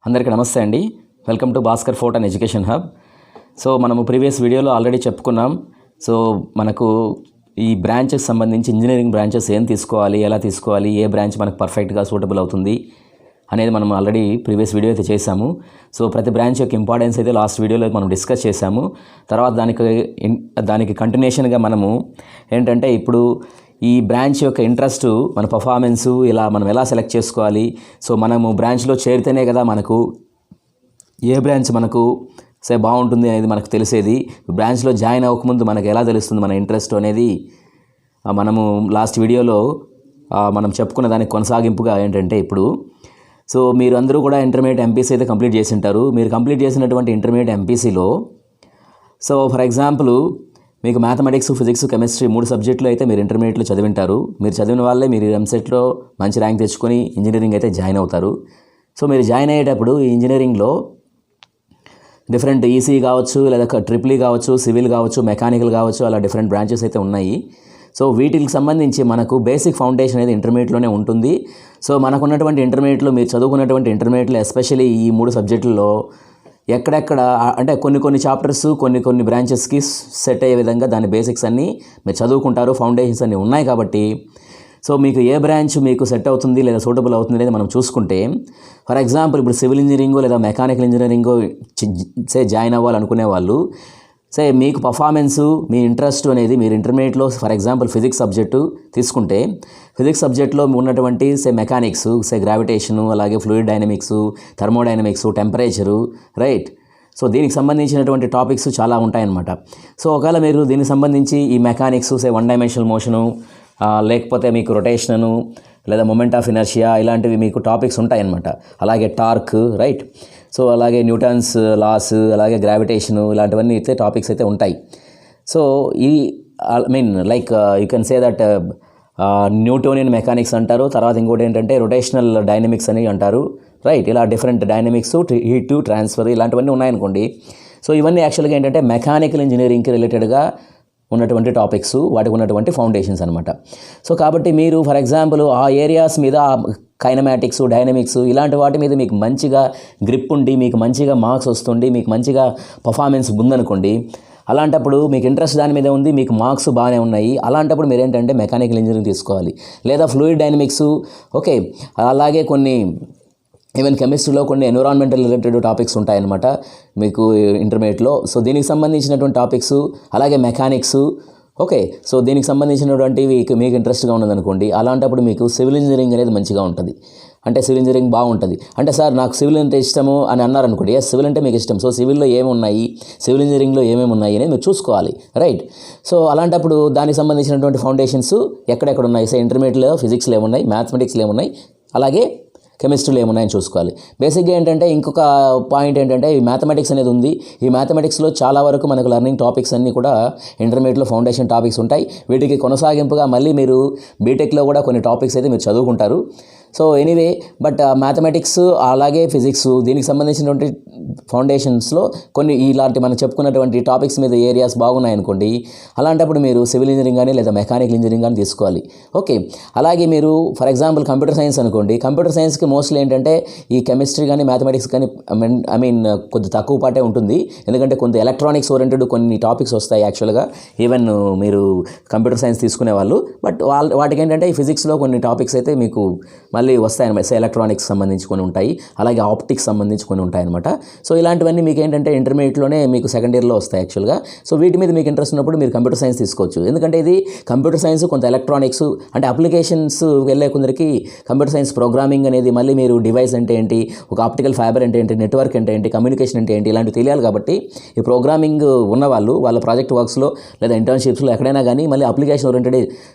అందరికీ నమస్తే అండి. Welcome to Bhaskar fort and education hub. So మనము ప్రీవియస్ వీడియోలో ఆల్రెడీ చెప్పుకున్నాం. సో మనకు ఈ బ్రాంచెస్ సంబంధించి ఇంజనీరింగ్ బ్రాంచెస్ ఏం తీసుకోవాలి, ఎలా తీసుకోవాలి, ఏ బ్రాంచ్ మనకు పర్ఫెక్ట్గా సూటబుల్ అవుతుంది అనేది మనం ఆల్రెడీ ప్రీవియస్ వీడియో అయితే చేశాము. సో ప్రతి బ్రాంచ్ యొక్క ఇంపార్టెన్స్ అయితే లాస్ట్ వీడియోలో మనం డిస్కస్ చేశాము. తర్వాత దానికి కంటిన్యూషన్గా మనము ఏంటంటే ఇప్పుడు ఈ బ్రాంచ్ యొక్క ఇంట్రెస్ట్, మన పర్ఫార్మెన్సు, ఇలా మనం ఎలా సెలెక్ట్ చేసుకోవాలి. సో మనము బ్రాంచ్లో చేరితేనే కదా మనకు ఏ బ్రాంచ్ మనకు బాగుంటుంది అనేది మనకు తెలిసేది. బ్రాంచ్లో జాయిన్ అవ్వకముందు మనకు ఎలా తెలుస్తుంది మన ఇంట్రెస్ట్ అనేది మనము లాస్ట్ వీడియోలో మనం చెప్పుకున్న దానికి కొనసాగింపుగా ఏంటంటే ఇప్పుడు సో మీరు అందరూ కూడా ఇంటర్మీడియట్ ఎంపీసీ అయితే కంప్లీట్ చేసి ఉంటారు. మీరు కంప్లీట్ చేసినటువంటి ఇంటర్మీడియట్ ఎంపీసీలో సో ఫర్ ఎగ్జాంపుల్ మీకు మ్యాథమెటిక్స్, ఫిజిక్స్, కెమిస్ట్రీ 3 సబ్జెక్టులు అయితే మీరు ఇంటర్మీడియట్లో చదివింటారు. మీరు చదివిన వాళ్ళే మీరు ఎంసెట్లో మంచి ర్యాంక్ తెచ్చుకొని ఇంజనీరింగ్ అయితే జాయిన్ అవుతారు. సో మీరు జాయిన్ అయ్యేటప్పుడు ఈ ఇంజనీరింగ్లో డిఫరెంట్ ఈసీ కావచ్చు, లేదా ట్రిపుల్ కావచ్చు, సివిల్ కావచ్చు, మెకానికల్ కావచ్చు, అలా డిఫరెంట్ బ్రాంచెస్ అయితే ఉన్నాయి. సో వీటికి సంబంధించి మనకు బేసిక్ ఫౌండేషన్ అనేది ఇంటర్మీడియట్లోనే ఉంటుంది. సో మనకున్నటువంటి ఇంటర్మీడియట్లో, మీరు చదువుకున్నటువంటి ఇంటర్మీడియట్లో ఎస్పెషల్లీ ఈ 3 సబ్జెక్టుల్లో ఎక్కడెక్కడ అంటే కొన్ని చాప్టర్స్ కొన్ని బ్రాంచెస్కి సెట్ అయ్యే విధంగా దాని బేసిక్స్ అన్నీ మీరు చదువుకుంటారు. ఫౌండేషన్స్ అన్నీ ఉన్నాయి కాబట్టి సో మీకు ఏ బ్రాంచ్ మీకు సెట్ అవుతుంది లేదా సూటబుల్ అవుతుంది అనేది మనం చూసుకుంటే, ఫర్ ఎగ్జాంపుల్ ఇప్పుడు సివిల్ ఇంజనీరింగో లేదా మెకానికల్ ఇంజనీరింగో జాయిన్ అవ్వాలనుకునే వాళ్ళు మీకు పర్ఫార్మెన్సు, మీ ఇంట్రెస్ట్ అనేది మీరు ఇంటర్మీడియట్లో ఫర్ ఎగ్జాంపుల్ ఫిజిక్స్ సబ్జెక్టు తీసుకుంటే, ఫిజిక్స్ సబ్జెక్ట్లో ఉన్నటువంటి మెకానిక్స్, గ్రావిటేషను, అలాగే fluid dynamics, thermodynamics, temperature, right. So దీనికి సంబంధించినటువంటి టాపిక్స్ చాలా ఉంటాయన్నమాట. సో ఒకవేళ మీరు దీనికి సంబంధించి ఈ మెకానిక్స్ 1 డైమెన్షనల్ మోషను, లేకపోతే మీకు రొటేషను లేదా మొమెంట్ ఆఫ్ ఇనర్షియా, ఇలాంటివి మీకు టాపిక్స్ ఉంటాయన్నమాట. అలాగే టార్క్, రైట్. సో అలాగే న్యూటన్స్ లాస్, అలాగే గ్రావిటేషను, ఇలాంటివన్నీ అయితే టాపిక్స్ అయితే ఉంటాయి. సో ఈ like you can say that Newtonian mechanics అంటారు. తర్వాత ఇంకోటి ఏంటంటే రొటేషనల్ డైనమిక్స్ అని అంటారు, రైట్. ఇలా డిఫరెంట్ డైనమిక్స్, హీట్ ట్రాన్స్ఫర్, ఇలాంటివన్నీ ఉన్నాయనుకోండి. సో ఇవన్నీ యాక్చువల్గా ఏంటంటే మెకానికల్ ఇంజనీరింగ్కి రిలేటెడ్గా ఉన్నటువంటి టాపిక్స్, వాటికి ఉన్నటువంటి ఫౌండేషన్స్ అనమాట. సో కాబట్టి మీరు ఫర్ ఎగ్జాంపుల్ ఆ ఏరియాస్ మీద కైనమాటిక్స్, డైనమిక్స్, ఇలాంటి వాటి మీద మీకు మంచిగా గ్రిప్ ఉండి, మీకు మంచిగా మార్క్స్ వస్తుండి, మీకు మంచిగా పర్ఫార్మెన్స్ ఉందనుకోండి, అలాంటప్పుడు మీకు ఇంట్రెస్ట్ దాని మీద ఉంది, మీకు మార్క్స్ బాగానే ఉన్నాయి, అలాంటప్పుడు మీరు ఏంటంటే మెకానికల్ ఇంజనీరింగ్ తీసుకోవాలి. లేదా ఫ్లూయిడ్ డైనమిక్స్, ఓకే. అలాగే కొన్ని ఈవెన్ కెమిస్ట్రీలో కొన్ని ఎన్విరాన్మెంటల్ రిలేటెడ్ టాపిక్స్ ఉంటాయన్నమాట మీకు ఇంటర్మీడియట్లో. సో దీనికి సంబంధించినటువంటి టాపిక్స్, అలాగే మెకానిక్స్, ఓకే. సో దీనికి సంబంధించినటువంటివి మీకు ఇంట్రెస్ట్గా ఉన్నదనుకోండి, అలాంటప్పుడు మీకు సివిల్ ఇంజనీరింగ్ అనేది మంచిగా ఉంటుంది. అంటే సివిల్ ఇంజనీరింగ్ బాగుంటుంది. అంటే సార్ నాకు సివిల్ అంటే ఇష్టము అని అన్నారనుకోండి, సివిల్ అంటే మీకు ఇష్టం. సో సివిల్లో ఏమి ఉన్నాయి, సివిల్ ఇంజనీరింగ్లో ఏమేమి ఉన్నాయి అనేది మీరు చూసుకోవాలి, రైట్. సో అలాంటప్పుడు దానికి సంబంధించినటువంటి ఫౌండేషన్స్ ఎక్కడెక్కడ ఉన్నాయి, ఇంటర్మీడియట్లో ఫిజిక్స్లో ఏమున్నాయి, మ్యాథమెటిక్స్లో ఏమున్నాయి, అలాగే కెమిస్ట్రీలో ఏమున్నాయని చూసుకోవాలి. బేసిక్గా ఏంటంటే ఇంకొక పాయింట్ ఏంటంటే ఈ మ్యాథమెటిక్స్ అనేది ఉంది. ఈ మ్యాథమెటిక్స్లో చాలా వరకు మనకు లెర్నింగ్ టాపిక్స్ అన్నీ కూడా ఇంటర్మీడియట్లో ఫౌండేషన్ టాపిక్స్ ఉంటాయి. వీటికి కొనసాగింపుగా మళ్ళీ మీరు బీటెక్లో కూడా కొన్ని టాపిక్స్ అయితే మీరు చదువుకుంటారు. సో ఎనీవే, బట్ మ్యాథమెటిక్స్ అలాగే ఫిజిక్స్ దీనికి సంబంధించినటువంటి ఫౌండేషన్స్లో కొన్ని ఇలాంటి మనం చెప్పుకున్నటువంటి టాపిక్స్ మీద ఏరియాస్ బాగున్నాయనుకోండి, అలాంటప్పుడు మీరు సివిల్ ఇంజనీరింగ్ కానీ లేదా మెకానికల్ ఇంజనీరింగ్ కానీ తీసుకోవాలి, ఓకే. అలాగే మీరు ఫర్ ఎగ్జాంపుల్ కంప్యూటర్ సైన్స్ అనుకోండి, కంప్యూటర్ సైన్స్కి మోస్ట్లీ ఏంటంటే ఈ కెమిస్ట్రీ కానీ మ్యాథమెటిక్స్ కానీ కొద్ది తక్కువ పాటే ఉంటుంది. ఎందుకంటే కొంత ఎలక్ట్రానిక్స్ ఓరియంటెడ్ కొన్ని టాపిక్స్ వస్తాయి యాక్చువల్గా ఈవెన్ మీరు కంప్యూటర్ సైన్స్ తీసుకునే వాళ్ళు. బట్ వాటికి ఏంటంటే ఈ ఫిజిక్స్లో కొన్ని టాపిక్స్ అయితే మీకు మళ్ళీ వస్తాయన్నమాట. ఎలక్ట్రానిక్స్ సంబంధించి కొన్ని ఉంటాయి, అలాగే ఆప్టిక్స్ సంబంధించి కొన్ని ఉంటాయన్నమాట. సో ఇలాంటివన్నీ మీకు ఏంటంటే ఇంటర్మీడియట్లోనే మీకు సెకండ్ ఇయర్లో వస్తాయి యాక్చువల్గా. సో వీటి మీద మీకు ఇంట్రెస్ట్ ఉన్నప్పుడు మీరు కంప్యూటర్ సైన్స్ తీసుకోవచ్చు. ఎందుకంటే ఇది కంప్యూటర్ సైన్స్ కొంత ఎలక్ట్రానిక్స్ అంటే అప్లికేషన్స్ వెళ్ళే కొందరికి కంప్యూటర్ సైన్స్ ప్రోగ్రామింగ్ అనేది, మళ్ళీ మీరు డివైస్ అంటే ఏంటి, ఒక ఆప్టికల్ ఫైబర్ అంటే ఏంటి, నెట్వర్క్ అంటే ఏంటి, కమ్యూనికేషన్ అంటే ఏంటి, ఇలాంటివి తెలియాలి. కాబట్టి ఈ ప్రోగ్రామింగ్ ఉన్నవాళ్ళు వాళ్ళ ప్రాజెక్ట్ వర్క్స్లో లేదా ఇంటర్న్షిప్స్లో ఎక్కడైనా కానీ మళ్ళీ అప్లికేషన్ ఓరియంటెడ్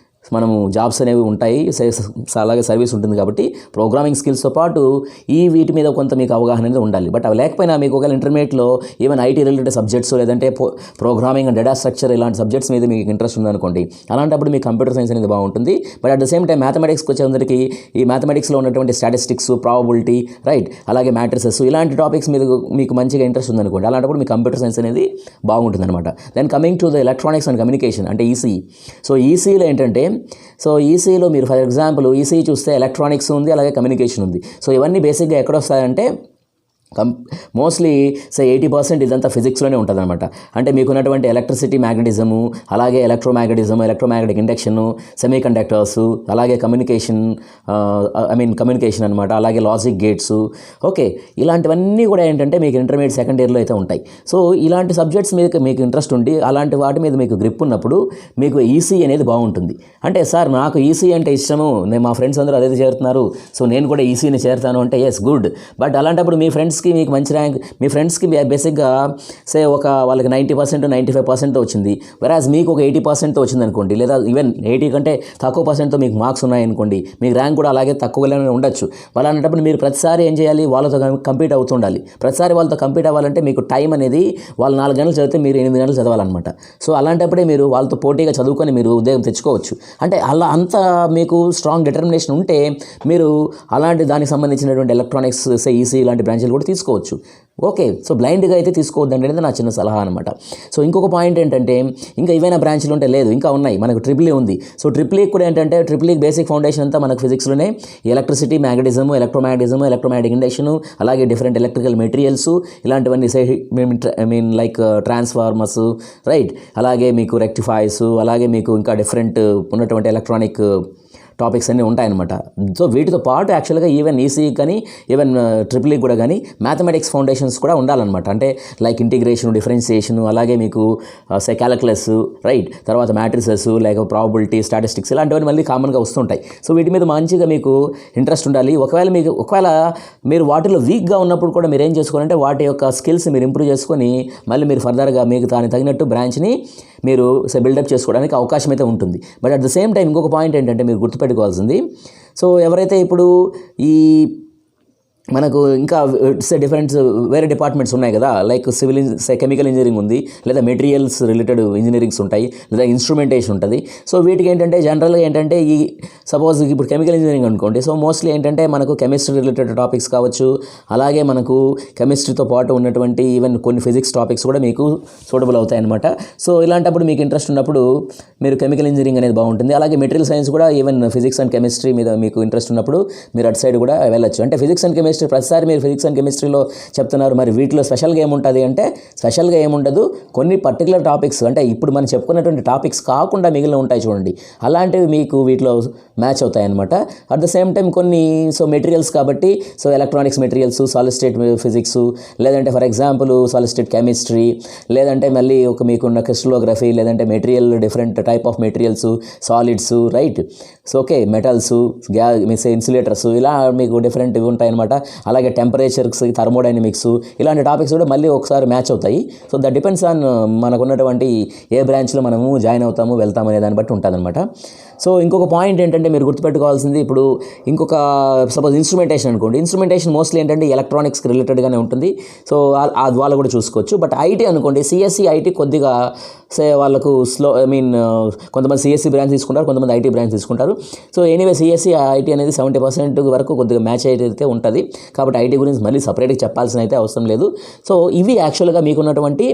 మనము జాబ్స్ అనేవి ఉంటాయి, అలాగే సర్వీస్ ఉంటుంది. కాబట్టి ప్రోగ్రామింగ్ స్కిల్స్తో పాటు వీటి మీద కొంత మీకు అవగాహన అనేది ఉండాలి. బట్ అవి లేకపోయినా మీకు ఒకవేళ ఇంటర్మీడియట్లో ఈవెన్ ఐటీ రిలేటెడ్ సబ్జెక్ట్స్ లేదంటే ప్రోగ్రామింగ్ అండ్ డేటా స్ట్రక్చర్ ఇలాంటి సబ్జెక్ట్స్ మీద మీకు ఇంట్రెస్ట్ ఉందనుకోండి, అలాంటప్పుడు మీకు కంప్యూటర్ సైన్స్ అనేది బాగుంటుంది. But at the same time మ్యాథమెటిక్స్కి వచ్చేందరికి ఈ మ్యాథమెటిక్స్లో ఉన్నటువంటి స్టాటిస్టిక్స్, ప్రాబబిలిటీ, రైట్, అలాగే మ్యాట్రిసెస్, ఇలాంటి టాపిక్స్ మీద మీకు మంచిగా ఇంట్రెస్ట్ ఉందనుకోండి, అలాంటప్పుడు మీ కంప్యూటర్ సైన్స్ అనేది బాగుంటుంది అనమాట. Then coming to the electronics and communication అంటే ఈసీ. సో ఈసీలో ఏంటంటే సో ఈసీలో మీరు ఫర్ ఎగ్జాంపుల్ ఈసీ చూస్తే ఎలక్ట్రానిక్స్ ఉంది, అలాగే కమ్యూనికేషన్ ఉంది. సో ఇవన్నీ బేసిక్గా ఎక్కడ వస్తాయంటే మోస్ట్లీ 80% ఇదంతా ఫిజిక్స్లోనే ఉంటుంది అనమాట. అంటే మీకున్నటువంటి ఎలక్ట్రిసిటీ మ్యాగ్నెటిజము, అలాగే ఎలక్ట్రోమాగ్నెటిక్ ఇండక్షను, సెమీ కండక్టర్సు, అలాగే కమ్యూనికేషన్ అనమాట, అలాగే లాజిక్ గేట్స్. ఓకే, ఇలాంటివన్నీ కూడా ఏంటంటే మీకు ఇంటర్మీడియట్ సెకండ్ ఇయర్లో అయితే ఉంటాయి. సో ఇలాంటి సబ్జెక్ట్స్ మీద మీకు ఇంట్రెస్ట్ ఉండి అలాంటి వాటి మీద మీకు గ్రిప్ ఉన్నప్పుడు మీకు ఈసీ అనేది బాగుంటుంది. అంటే సార్ నాకు ఈసీ అంటే ఇష్టము, మా ఫ్రెండ్స్ అందరూ అదే చేరుతున్నారు, సో నేను కూడా ఈసీని చేరుతాను అంటే ఎస్ గుడ్. బట్ అలాంటప్పుడు మీ ఫ్రెండ్స్కి మీకు మంచి ర్యాంక్, మీ ఫ్రెండ్స్కి బేసిక్గా వాళ్ళకి 90% 95%తో వచ్చింది, వెరాజ్ మీకు ఒక 80%తో వచ్చింది అనుకోండి, లేదా ఈవెన్ 80 కంటే తక్కువ పర్సెంట్తో మీకు మార్క్స్ ఉన్నాయనుకోండి, మీకు ర్యాంక్ కూడా అలాగే తక్కువగానే ఉండొచ్చు. అలాంటప్పుడు మీరు ప్రతిసారి ఏం చేయాలి, వాళ్ళతో కంపీట్ అవుతుండాలి. ప్రతిసారి వాళ్ళతో కంపీట్ అవ్వాలంటే మీకు టైం అనేది వాళ్ళు 4 గంటలు చదివితే మీరు 8 గంటలు చదవాలన్నమాట. సో అలాంటప్పుడే మీరు వాళ్ళతో పోటీగా చదువుకొని మీరు ఉద్యోగం తెచ్చుకోవచ్చు. అంటే అంత మీకు స్ట్రాంగ్ డిటర్మినేషన్ ఉంటే మీరు అలాంటి దానికి సంబంధించినటువంటి ఎలక్ట్రానిక్స్, ఈసీ ఇలాంటి బ్రాంచ్లు కూడా తీసుకోవచ్చు. ఓకే, సో బ్లైండ్గా అయితే తీసుకోవద్దండి అనేది నా చిన్న సలహా అనమాట. సో ఇంకొక పాయింట్ ఏంటంటే, ఇంకా ఏవైనా బ్రాంచ్లు ఉంటే లేదు, ఇంకా ఉన్నాయి. మనకు ట్రిపుల్ ఉంది. సో ట్రిపుల్ కూడా ఏంటంటే, ట్రిపుల్ బేసిక్ ఫౌండేషన్ అంతా మనకు ఫిజిక్స్లోనే ఎలక్ట్రిసిటీ, మ్యాగ్నెటిజము, ఎలక్ట్రోమాగ్నెటిక్ ఇండక్షను, అలాగే డిఫరెంట్ ఎలక్ట్రికల్ మెటీరియల్స్, ఇలాంటివన్నీ లైక్ ట్రాన్స్ఫార్మర్స్, రైట్, అలాగే మీకు రెక్టిఫైర్స్, అలాగే మీకు ఇంకా డిఫరెంట్ ఉన్నటువంటి ఎలక్ట్రానిక్ టాపిక్స్ అన్నీ ఉంటాయన్నమాట. సో వీటితో పాటు యాక్చువల్గా ఈవెన్ ఈసీ కానీ ఈవెన్ ట్రిపుల్ కూడా కానీ మ్యాథమెటిక్స్ ఫౌండేషన్స్ కూడా ఉండాలన్నమాట. అంటే లైక్ ఇంటిగ్రేషన్, డిఫరెన్షియేషన్, అలాగే మీకు క్యాలిక్యులస్, రైట్, తర్వాత మ్యాట్రిసెస్, లైక్ ప్రాబబిలిటీ, స్టాటిస్టిక్స్, ఇలాంటివన్నీ మళ్ళీ కామన్గా వస్తుంటాయి. సో వీటి మీద మంచిగా మీకు ఇంట్రెస్ట్ ఉండాలి. ఒకవేళ మీరు వాటిలో వీక్గా ఉన్నప్పుడు కూడా మీరు ఏం చేసుకోవాలంటే వాటి యొక్క స్కిల్స్ మీరు ఇంప్రూవ్ చేసుకొని మళ్ళీ మీరు ఫర్దర్గా మీకు దానికి తగినట్టు బ్రాంచ్ని మీరు బిల్డప్ చేసుకోవడానికి అవకాశం అయితే ఉంటుంది. But at the same time ఇంకొక పాయింట్ ఏంటంటే మీరు గుర్తుపెట్టుకోవాల్సింది, సో ఎవరైతే ఇప్పుడు ఈ మనకు ఇంకా డిఫరెంట్ వేరే డిపార్ట్మెంట్స్ ఉన్నాయి కదా, లైక్ కెమికల్ ఇంజనీరింగ్ ఉంది, లేదా మెటీరియల్స్ రిలేటెడ్ ఇంజనీరింగ్స్ ఉంటాయి, లేదా ఇన్స్ట్రుమెంటేషన్ ఉంటుంది. సో వీటికి ఏంటంటే జనరల్గా ఏంటంటే ఈ సపోజ్ ఇప్పుడు కెమికల్ ఇంజనీరింగ్ అనుకోండి, సో మోస్ట్లీ ఏంటంటే మనకు కెమిస్ట్రీ రిలేటెడ్ టాపిక్స్ కావచ్చు, అలాగే మనకు కెమిస్ట్రీతో పాటు ఉన్నటువంటి ఈవెన్ కొన్ని ఫిజిక్స్ టాపిక్స్ కూడా మీకు సూటబుల్ అవుతాయి అనమాట. సో ఇలాంటప్పుడు మీకు ఇంట్రెస్ట్ ఉన్నప్పుడు మీరు కెమికల్ ఇంజనీరింగ్ అనేది బాగుంటుంది. అలాగే మెటీరియల్ సైన్స్ కూడా ఈవెన్ ఫిజిక్స్ అండ్ కెమిస్ట్రీ మీద మీకు ఇంట్రెస్ట్ ఉన్నప్పుడు మీరు అటు సైడ్ కూడా వెళ్ళొచ్చు. అంటే ఫిజిక్స్ అండ్ కెమిస్ట్రీ ప్రతిసారి మీరు ఫిజిక్స్ అండ్ కెమిస్ట్రీలో చెప్తున్నారు, మరి వీటిలో స్పెషల్గా ఏముంటుంది అంటే స్పెషల్గా ఏముండదు. కొన్ని పర్టికులర్ టాపిక్స్, అంటే ఇప్పుడు మనం చెప్పుకున్నటువంటి టాపిక్స్ కాకుండా మిగిలిన ఉంటాయి చూడండి, అలాంటివి మీకు వీటిలో మ్యాచ్ అవుతాయి అనమాట. అట్ ద సేమ్ టైం కొన్ని మెటీరియల్స్ కాబట్టి electronics materials, solid state physics, లేదంటే for example solid state chemistry, లేదంటే మళ్ళీ మీకున్న క్రిస్టలోగ్రఫీ, లేదంటే material different type of materials, solids, right, so okay, metals, insulators, ఇలా మీకు డిఫరెంట్ ఇవి ఉంటాయి అనమాట. అలాగే టెంపరేచర్స్, థర్మోడైనమిక్స్, ఇలాంటి టాపిక్స్ కూడా మళ్ళీ ఒకసారి మ్యాచ్ అవుతాయి. సో దట్ డిపెండ్స్ ఆన్ మనకు ఉన్నటువంటి ఏ బ్రాంచ్లో మనము జాయిన్ అవుతాము, వెళ్తాము అనే దాన్ని బట్టి ఉంటుంది అనమాట. సో ఇంకొక పాయింట్ ఏంటంటే మీరు గుర్తుపెట్టుకోవాల్సింది, ఇప్పుడు ఇంకొక సపోజ్ ఇన్స్ట్రుమెంటేషన్ అనుకోండి, ఇన్స్ట్రుమెంటేషన్ మోస్ట్లీ ఏంటంటే ఎలక్ట్రానిక్స్కి రిలేటెడ్గానే ఉంటుంది. సో అది వాళ్ళు కూడా చూసుకోవచ్చు. బట్ ఐటీ అనుకోండి, సిఎస్సి ఐటీ కొద్దిగా వాళ్ళకు కొంతమంది సిఎస్సి బ్రాంచ్ తీసుకుంటారు, కొంతమంది ఐటీ బ్రాంచ్ తీసుకుంటారు. సో ఎనీవే సిఎస్సి ఐటీ అనేది 70% వరకు కొద్దిగా మ్యాచ్ అయితే ఉంటుంది. కాబట్టి ఐటీ గురించి మళ్ళీ సపరేట్గా చెప్పాల్సిన అయితే అవసరం లేదు. సో ఇవి యాక్చువల్గా మీకున్నటువంటి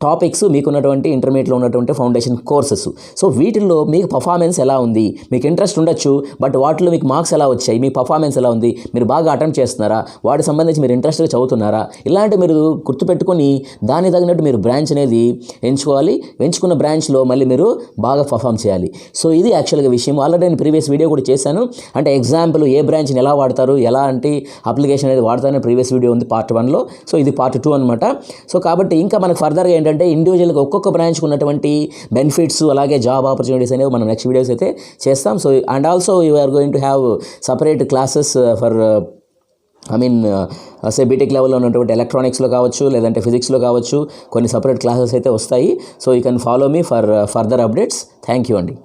టాపిక్స్, మీకున్నటువంటి ఇంటర్మీడియట్లో ఉన్నటువంటి ఫౌండేషన్ కోర్సెస్. సో వీటిల్లో మీకు పర్ఫార్మెన్స్ ఎలా ఉంది, మీకు ఇంట్రెస్ట్ ఉండొచ్చు, బట్ వాటిలో మీకు మార్క్స్ ఎలా వచ్చాయి, మీ పర్ఫార్మెన్స్ ఎలా ఉంది, మీరు బాగా అటెంప్ట్ చేస్తున్నారా, వాటికి సంబంధించి మీరు ఇంట్రెస్ట్గా చదువుతున్నారా, ఇలాంటి మీరు గుర్తుపెట్టుకొని దానికి తగినట్టు మీరు బ్రాంచ్ అనేది ఎంచుకోవాలి. ఎంచుకున్న బ్రాంచ్లో మళ్ళీ మీరు బాగా పర్ఫామ్ చేయాలి. సో ఇది యాక్చువల్గా విషయం. ఆల్రెడీ నేను ప్రీవియస్ వీడియో కూడా చేశాను. అంటే ఎగ్జాంపుల్ ఏ బ్రాంచ్ని ఎలా వాడతారు, ఎలాంటి అప్లికేషన్ అనేది వాడతారని ప్రీవియస్ వీడియో ఉంది పార్ట్ 1లో. సో ఇది పార్ట్ 2 అనమాట. సో కాబట్టి ఇంకా మనకు ఫర్దర్గా ఏంటంటే ఇండివిజువల్గా ఒక్కొక్క బ్రాంచ్కి ఉన్నటువంటి బెనిఫిట్స్, అలాగే జాబ్ ఆపర్చునిటీస్ అనేవి మనం నెక్స్ట్ వీడియోస్ అయితే చేస్తాం. So and also you are going to have separate classes for BTech లెవెల్లో ఉన్నటువంటి ఎలక్ట్రానిక్స్లో కావచ్చు, లేదంటే ఫిజిక్స్లో కావచ్చు, కొన్ని సపరేట్ క్లాసెస్ అయితే వస్తాయి. So you can follow me for further updates. Thank you అండి.